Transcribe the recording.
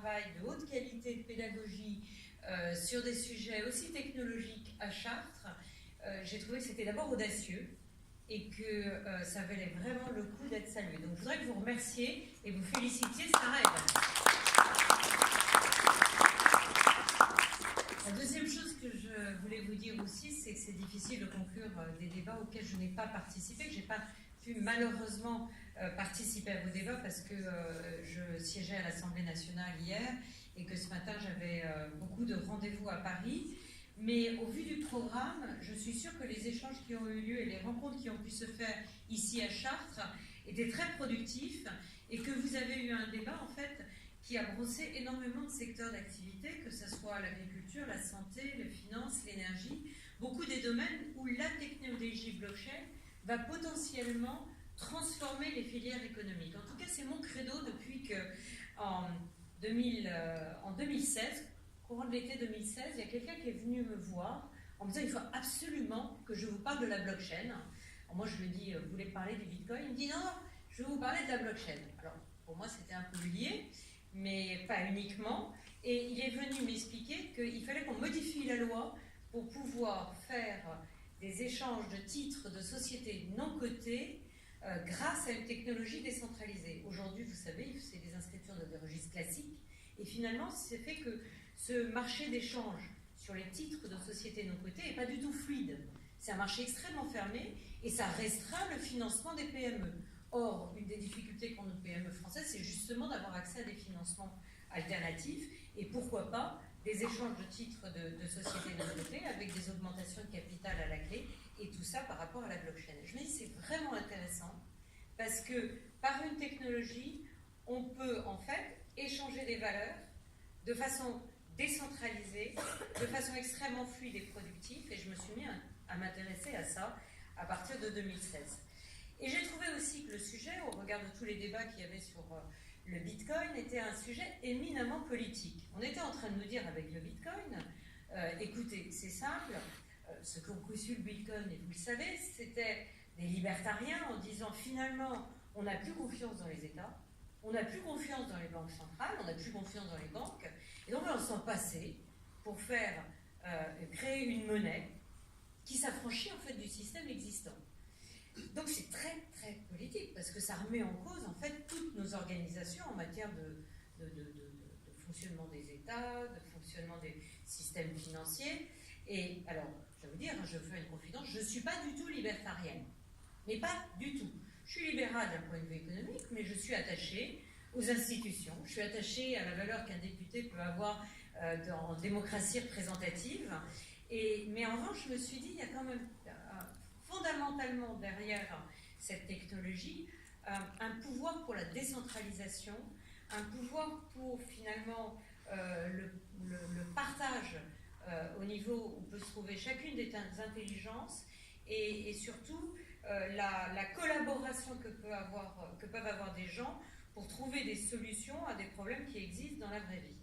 travail de haute qualité de pédagogie sur des sujets aussi technologiques à Chartres, j'ai trouvé que c'était d'abord audacieux et que ça valait vraiment le coup d'être salué. Donc je voudrais que vous remerciez et vous félicitiez Sarah Evans. La deuxième chose que je voulais vous dire aussi, c'est que c'est difficile de conclure des débats auxquels je n'ai pas participé, que je n'ai pas pu malheureusement participer à vos débats parce que je siégeais à l'Assemblée nationale hier et que ce matin j'avais beaucoup de rendez-vous à Paris. Mais au vu du programme, je suis sûre que les échanges qui ont eu lieu et les rencontres qui ont pu se faire ici à Chartres étaient très productifs et que vous avez eu un débat en fait qui a brossé énormément de secteurs d'activité, que ce soit l'agriculture, la santé, les finances, l'énergie, beaucoup des domaines où la technologie blockchain va potentiellement transformer les filières économiques. En tout cas, c'est mon credo depuis que en 2016, courant de l'été 2016, il y a quelqu'un qui est venu me voir en me disant il faut absolument que je vous parle de la blockchain. Alors moi, je lui dis, vous voulez parler du Bitcoin? Il me dit non, je vais vous parler de la blockchain. Alors, pour moi, c'était un peu lié, mais pas uniquement. Et il est venu m'expliquer qu'il fallait qu'on modifie la loi pour pouvoir faire des échanges de titres de sociétés non cotées grâce à une technologie décentralisée. Aujourd'hui, vous savez, c'est des inscriptions dans des registres classiques. Et finalement, c'est fait que ce marché d'échange sur les titres de sociétés non cotées n'est pas du tout fluide. C'est un marché extrêmement fermé et ça restreint le financement des PME. Or, une des difficultés qu'ont nos PME françaises, c'est justement d'avoir accès à des financements alternatifs et pourquoi pas des échanges de titres de sociétés non cotées avec des augmentations de capital à la clé et tout ça par rapport à la blockchain. Je me dis c'est vraiment intéressant parce que par une technologie, on peut en fait échanger des valeurs de façon décentralisée, de façon extrêmement fluide et productive, et je me suis mis à m'intéresser à ça à partir de 2016. Et j'ai trouvé aussi que le sujet, au regard de tous les débats qu'il y avait sur le Bitcoin, était un sujet éminemment politique. On était en train de nous dire avec le Bitcoin, écoutez, c'est simple, ce qu'ont conçu le Bitcoin, et vous le savez, c'était des libertariens en disant finalement, on n'a plus confiance dans les États, on n'a plus confiance dans les banques centrales, on n'a plus confiance dans les banques, et donc on va s'en passer pour faire créer une monnaie qui s'affranchit en fait du système existant. Donc c'est très très politique parce que ça remet en cause en fait toutes nos organisations en matière de fonctionnement des États, de fonctionnement des systèmes financiers. Et alors, je vais vous dire, je fais une confidence, je ne suis pas du tout libertarienne, mais pas du tout. Je suis libérale d'un point de vue économique, mais je suis attachée aux institutions, je suis attachée à la valeur qu'un député peut avoir en démocratie représentative. Mais en revanche, je me suis dit, il y a quand même fondamentalement derrière cette technologie un pouvoir pour la décentralisation, un pouvoir pour finalement le partage au niveau où peut se trouver chacune des intelligences et surtout la collaboration que peuvent avoir des gens pour trouver des solutions à des problèmes qui existent dans la vraie vie.